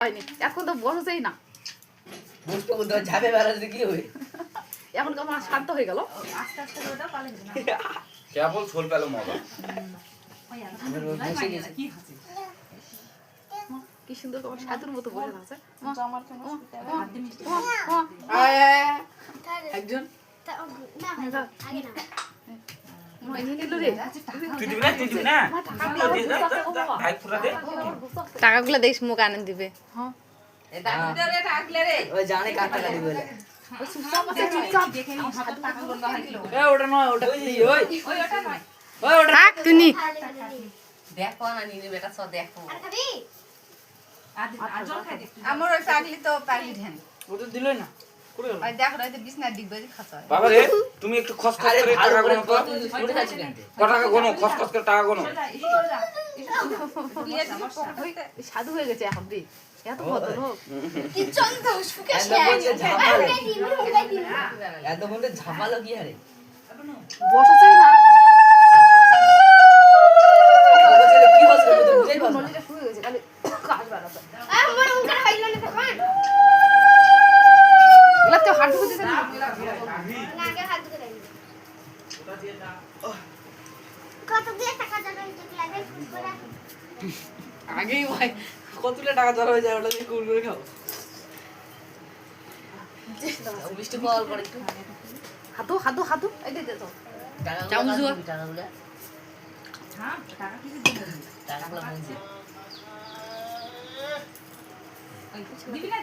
হয়নি এখন তো বসেই না বুঝতে বুঝতে যাবে বেলা যদি কি হবে এখন কেমন শান্ত হয়ে গেল আস্তে আস্তে করে দাও পালে না কেবল ঝোল পেলো মজা কি আছে কি সুন্দর তোমার সাধুর মতো বসে আছে আমার কোনো হাত দিয়ে মিষ্টি একজন তুই দিবি না তুই দিবি না ভাই পুরা দে টাকাগুলো দেখ মুখ আনন্দ দিবে ওই জানে কার টাকা দিবে বলে দেখে নি হাতের টাকা গুলো হারিলো এ ওটা নয় ওটা কি ওই ওই ওটা নয় ওই ওটা থাক তুই দেখো না নিলে বেটা সব দেখো আর জল খাই দেখ আমার ওই পাগলি তো পাগলি ঢেন ওটা দিলই না করে গেল ওই দেখো ওই তো বিছনার দিক দিয়ে খাচ্ছ বাবা রে তুমি একটু খসখস আরে করে ভালো টাকা করে গোনো তো পুরো খাচ্ছি কেন ক টাকা গোনো খসখস করে টাকা গোনো সাধু হয়ে গেছে এখন দি এত ভদ্রলোক এত বলতে ঝাপালো কি আরে বসেছেই না ওগো ছেলে কি বলছ তুমি বুঝাই পারছ না নলিটা শুরু হয়ে গেছে খালি কাজ বাড়াতে এগুলা তো হাত ঢুকে দিতে না আগেই ভাই কতটা টাকা জড়া হয়ে যায় ওটা দিয়ে কুল করে খাও মিষ্টি কল করে একটু হাতু হাতু হাতু এই দে দে তো চামচ টাকাগুলো হ্যাঁ টাকা কিছু দিবে টাকাগুলো বলছি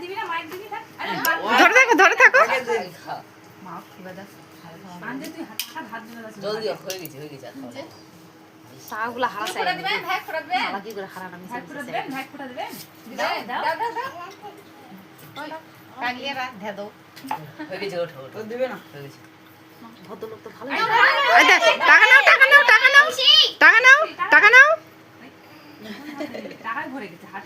দিবি না মাইক দিবি না আরে ধরে থাকো আগে দে খা মা খাবে দাও বান্ধে তুই হাত ধরে দাও জলদি হয়ে গেছে আর খাও টাকাগুলো হারা চাই খোড়া দিবেন ভাই খোড়া দিবেন হারা কি করে হারা নামি ভাগ করে দেবেন ভাগ করে দেবেন দাও দাও দাও পাগলিরা ধে দাও হয়ে গেছে ওঠো ওঠো দিবে না হয়ে গেছে ভদ্রলোক তো ভালো এই দেখ, টাকা নাও টাকা নাও টাকায় ভরে গেছে হাত